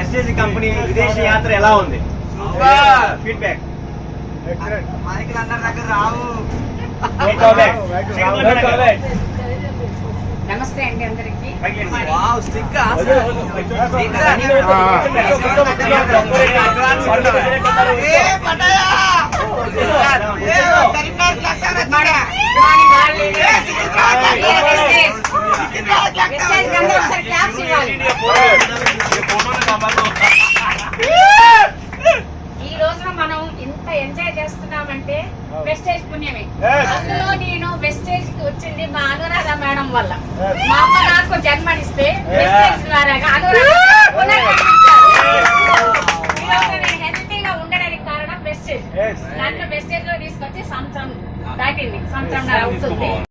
Wastage company విదేశీ యాత్ర ఎలా ఉంది? ఫీడ్బ్యాక్. మైకులు అందరి దగ్గర రావు. నమస్తే అండి అందరికి. ఈ రోజున మనం ఇంత ఎంజాయ్ చేస్తున్నామంటే వెస్టేజ్ పుణ్యమే. అందులో నేను వెస్టేజ్ కి వచ్చింది మా అనురాధ మేడం వల్ల. మా అమ్మ నాకు జన్మనిస్తే వెస్టేజ్ ద్వారా హెల్తీగా ఉండడానికి కారణం వెస్టేజ్. నన్ను వెస్టేజ్ లో తీసుకొచ్చి సంవత్సరం దాటింది, సంవత్సరం అవుతుంది.